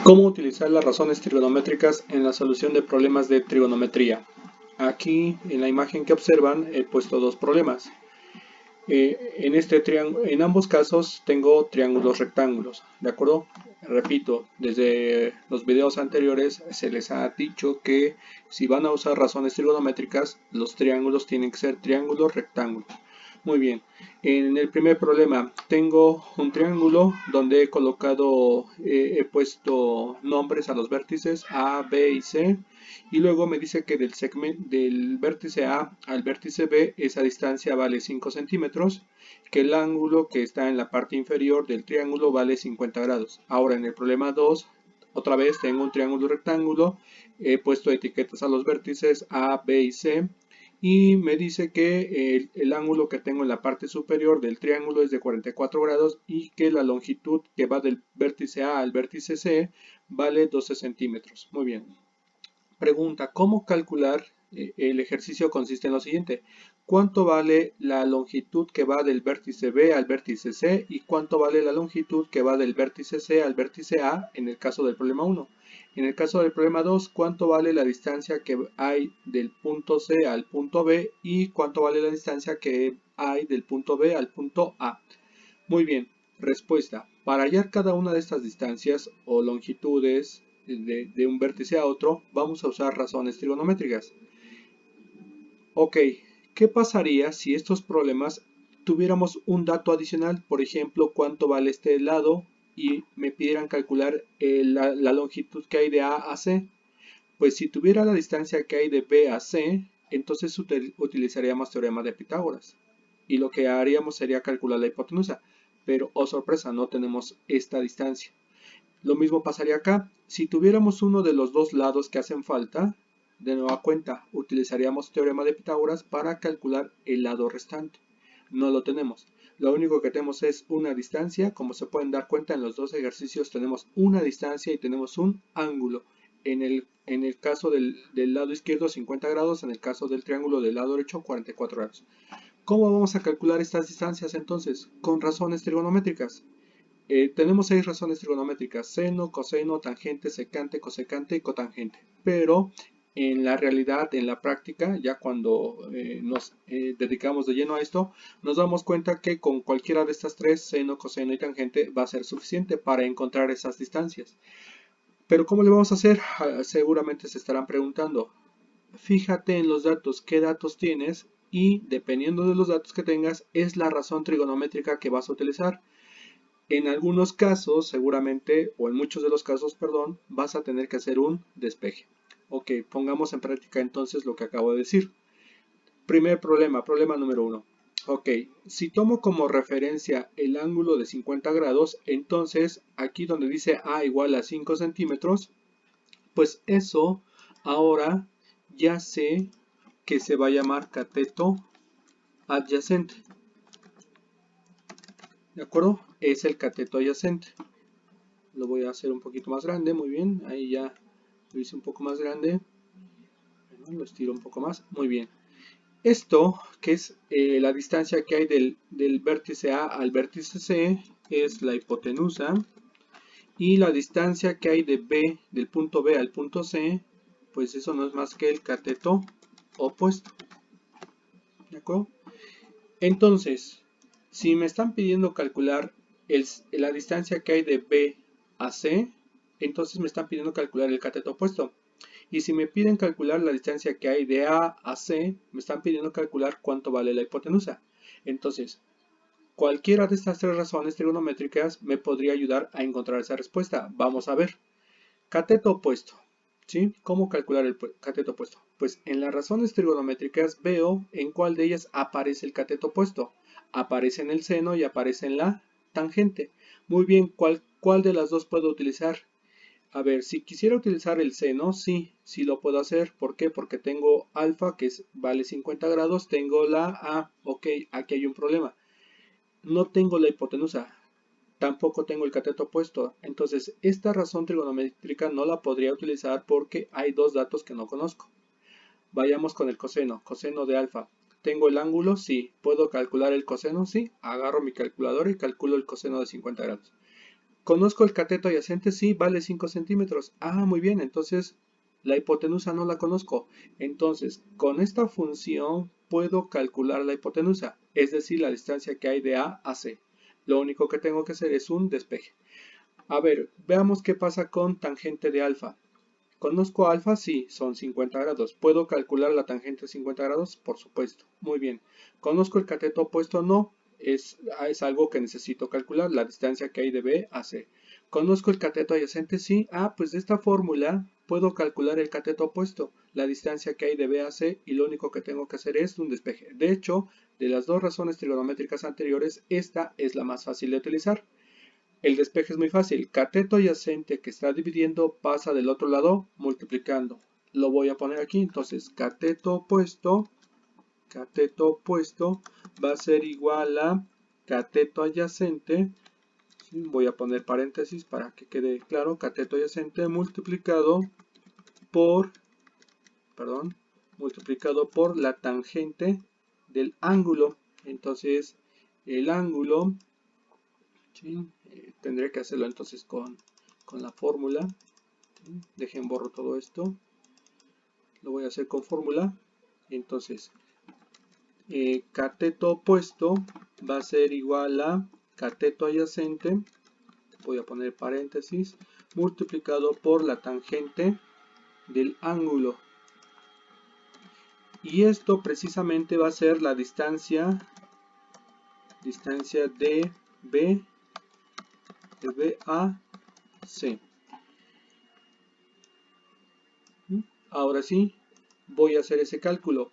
¿Cómo utilizar las razones trigonométricas en la solución de problemas de trigonometría? Aquí en la imagen que observan he puesto dos problemas. En ambos casos tengo triángulos rectángulos, ¿de acuerdo? Repito, desde los videos anteriores se les ha dicho que si van a usar razones trigonométricas, los triángulos tienen que ser triángulos rectángulos. Muy bien, en el primer problema tengo un triángulo donde he puesto nombres a los vértices A, B y C, y luego me dice que del vértice A al vértice B esa distancia vale 5 centímetros, que el ángulo que está en la parte inferior del triángulo vale 50 grados. Ahora en el problema 2, otra vez tengo un triángulo rectángulo, he puesto etiquetas a los vértices A, B y C, y me dice que el ángulo que tengo en la parte superior del triángulo es de 44 grados y que la longitud que va del vértice A al vértice C vale 12 centímetros. Muy bien. Pregunta, ¿cómo calcular? El ejercicio consiste en lo siguiente. ¿Cuánto vale la longitud que va del vértice B al vértice C? ¿Y cuánto vale la longitud que va del vértice C al vértice A en el caso del problema 1? En el caso del problema 2, ¿cuánto vale la distancia que hay del punto C al punto B? ¿Y cuánto vale la distancia que hay del punto B al punto A? Muy bien, respuesta. Para hallar cada una de estas distancias o longitudes de un vértice a otro, vamos a usar razones trigonométricas. Ok, ¿qué pasaría si estos problemas tuviéramos un dato adicional? Por ejemplo, ¿cuánto vale este lado? Y me pidieran calcular la longitud que hay de A a C. Pues si tuviera la distancia que hay de B a C, entonces utilizaríamos teorema de Pitágoras. Y lo que haríamos sería calcular la hipotenusa. Pero, oh sorpresa, no tenemos esta distancia. Lo mismo pasaría acá. Si tuviéramos uno de los dos lados que hacen falta, de nueva cuenta, utilizaríamos teorema de Pitágoras para calcular el lado restante. No lo tenemos. Lo único que tenemos es una distancia. Como se pueden dar cuenta, en los dos ejercicios tenemos una distancia y tenemos un ángulo. En el caso del lado izquierdo 50 grados, en el caso del triángulo del lado derecho 44 grados. ¿Cómo vamos a calcular estas distancias entonces? Con razones trigonométricas. Tenemos 6 razones trigonométricas: seno, coseno, tangente, secante, cosecante y cotangente. Pero en la realidad, en la práctica, ya cuando nos dedicamos de lleno a esto, nos damos cuenta que con cualquiera de estas tres, seno, coseno y tangente, va a ser suficiente para encontrar esas distancias. Pero ¿cómo le vamos a hacer? Seguramente se estarán preguntando. Fíjate en los datos, qué datos tienes, y dependiendo de los datos que tengas, es la razón trigonométrica que vas a utilizar. En algunos casos, seguramente, o en muchos de los casos, perdón, vas a tener que hacer un despeje. Ok, pongamos en práctica entonces lo que acabo de decir. Primer problema, problema número 1. Ok, si tomo como referencia el ángulo de 50 grados, entonces aquí donde dice A igual a 5 centímetros, pues eso ahora ya sé que se va a llamar cateto adyacente. ¿De acuerdo? Es el cateto adyacente. Lo voy a hacer un poquito más grande, muy bien, ahí ya lo hice un poco más grande, bueno, lo estiro un poco más, muy bien. Esto, que es la distancia que hay del vértice A al vértice C, es la hipotenusa, y la distancia que hay del punto B al punto C, pues eso no es más que el cateto opuesto, ¿de acuerdo? Entonces, si me están pidiendo calcular la distancia que hay de B a C, entonces me están pidiendo calcular el cateto opuesto. Y si me piden calcular la distancia que hay de A a C, me están pidiendo calcular cuánto vale la hipotenusa. Entonces, cualquiera de estas tres razones trigonométricas me podría ayudar a encontrar esa respuesta. Vamos a ver. Cateto opuesto. ¿Sí? ¿Cómo calcular el cateto opuesto? Pues en las razones trigonométricas veo en cuál de ellas aparece el cateto opuesto. Aparece en el seno y aparece en la tangente. Muy bien, ¿cuál de las dos puedo utilizar? A ver, si quisiera utilizar el seno, sí lo puedo hacer. ¿Por qué? Porque tengo alfa que vale 50 grados, tengo la A. Ok, aquí hay un problema. No tengo la hipotenusa. Tampoco tengo el cateto opuesto, entonces esta razón trigonométrica no la podría utilizar porque hay dos datos que no conozco. Vayamos con el coseno, coseno de alfa. ¿Tengo el ángulo? Sí. ¿Puedo calcular el coseno? Sí. Agarro mi calculadora y calculo el coseno de 50 grados. ¿Conozco el cateto adyacente? Sí, vale 5 centímetros. Ah, muy bien, entonces la hipotenusa no la conozco. Entonces, con esta función puedo calcular la hipotenusa, es decir, la distancia que hay de A a C. Lo único que tengo que hacer es un despeje. A ver, veamos qué pasa con tangente de alfa. ¿Conozco alfa? Sí, son 50 grados. ¿Puedo calcular la tangente de 50 grados? Por supuesto. Muy bien. ¿Conozco el cateto opuesto? No. Es algo que necesito calcular, la distancia que hay de B a C. ¿Conozco el cateto adyacente? Sí. Ah, pues de esta fórmula puedo calcular el cateto opuesto, la distancia que hay de B a C, y lo único que tengo que hacer es un despeje. De hecho, de las dos razones trigonométricas anteriores, esta es la más fácil de utilizar. El despeje es muy fácil. Cateto adyacente que está dividiendo pasa del otro lado multiplicando. Lo voy a poner aquí. Entonces, cateto opuesto va a ser igual a cateto adyacente. ¿Sí? Voy a poner paréntesis para que quede claro. Cateto adyacente multiplicado por la tangente del ángulo. Entonces, el ángulo, ¿sí? Tendré que hacerlo entonces con la fórmula. ¿Sí? Dejen borro todo esto. Lo voy a hacer con fórmula. Entonces, cateto opuesto va a ser igual a cateto adyacente. Voy a poner paréntesis. Multiplicado por la tangente del ángulo. Y esto precisamente va a ser la distancia de B a C. Ahora sí, voy a hacer ese cálculo.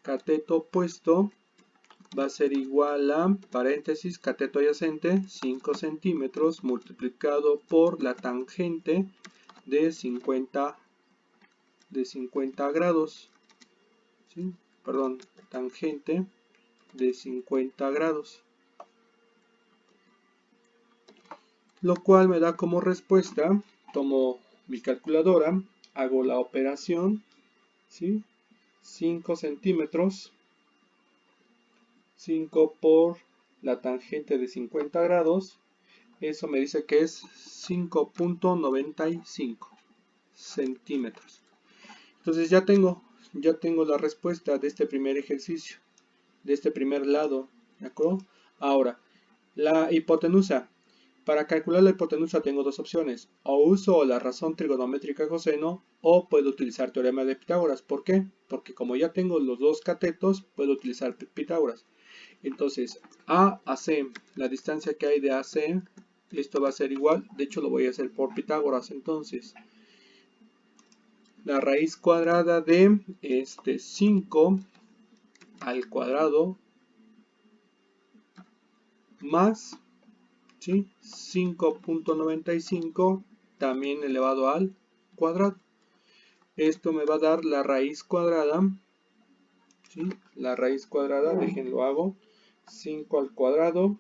Cateto opuesto va a ser igual a, paréntesis, cateto adyacente, 5 centímetros multiplicado por la tangente de 50 grados. ¿Sí? Perdón, tangente de 50 grados. Lo cual me da como respuesta, tomo mi calculadora, hago la operación, ¿sí? 5 centímetros, 5 por la tangente de 50 grados, eso me dice que es 5.95 centímetros. Entonces ya tengo la respuesta de este primer ejercicio, de este primer lado, ¿de acuerdo? Ahora, la hipotenusa. Para calcular la hipotenusa tengo dos opciones. O uso la razón trigonométrica coseno o puedo utilizar teorema de Pitágoras. ¿Por qué? Porque como ya tengo los dos catetos, puedo utilizar Pitágoras. Entonces, A a C, la distancia que hay de A a C, esto va a ser igual. De hecho, lo voy a hacer por Pitágoras. Entonces, la raíz cuadrada de 5 al cuadrado más, ¿sí? 5.95 también elevado al cuadrado. Esto me va a dar la raíz cuadrada, ¿sí? La raíz cuadrada, déjenlo hago, 5 al cuadrado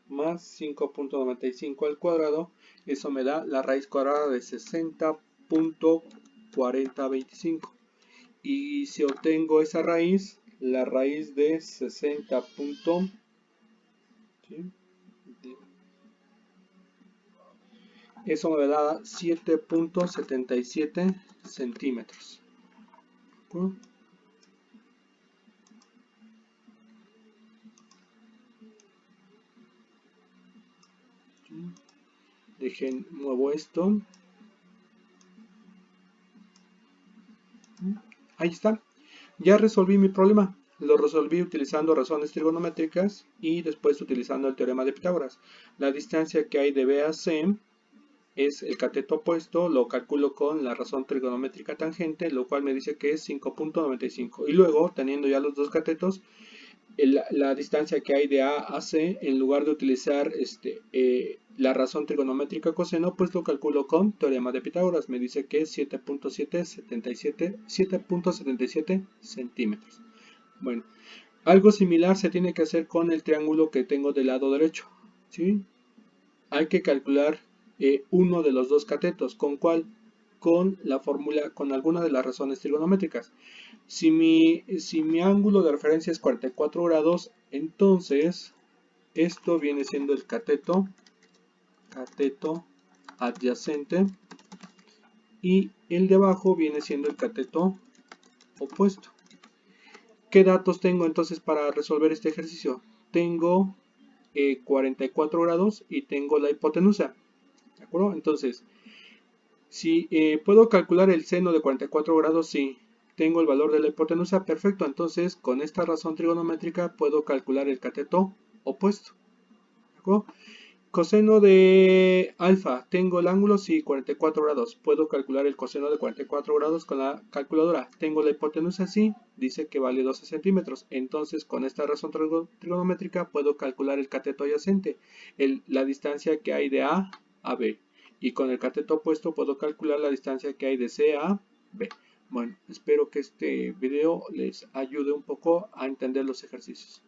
más 5.95 al cuadrado, eso me da la raíz cuadrada de 60.4025. Y si obtengo esa raíz, la raíz de 60. ¿Sí? Eso me da 7.77 centímetros. Dejen, muevo esto. Ahí está. Ya resolví mi problema. Lo resolví utilizando razones trigonométricas y después utilizando el teorema de Pitágoras. La distancia que hay de B a C es el cateto opuesto, lo calculo con la razón trigonométrica tangente, lo cual me dice que es 5.95. Y luego, teniendo ya los dos catetos, la distancia que hay de A a C, en lugar de utilizar la razón trigonométrica coseno, pues lo calculo con teorema de Pitágoras. Me dice que es 7.77 centímetros. Bueno, algo similar se tiene que hacer con el triángulo que tengo del lado derecho, ¿sí? Hay que calcular uno de los dos catetos. ¿Con cuál? Con la fórmula, con alguna de las razones trigonométricas. Si mi ángulo de referencia es 44 grados, entonces esto viene siendo el cateto cateto adyacente y el de abajo viene siendo el cateto opuesto. ¿Qué datos tengo entonces para resolver este ejercicio? Tengo 44 grados y tengo la hipotenusa. ¿De acuerdo? Entonces, si puedo calcular el seno de 44 grados, sí. Tengo el valor de la hipotenusa, perfecto. Entonces, con esta razón trigonométrica puedo calcular el cateto opuesto. ¿De acuerdo? Coseno de alfa, tengo el ángulo, sí, 44 grados. Puedo calcular el coseno de 44 grados con la calculadora. Tengo la hipotenusa, sí, dice que vale 12 centímetros. Entonces, con esta razón trigonométrica puedo calcular el cateto adyacente, la distancia que hay de A a B. Y con el cateto opuesto puedo calcular la distancia que hay de C a B. Bueno, espero que este video les ayude un poco a entender los ejercicios.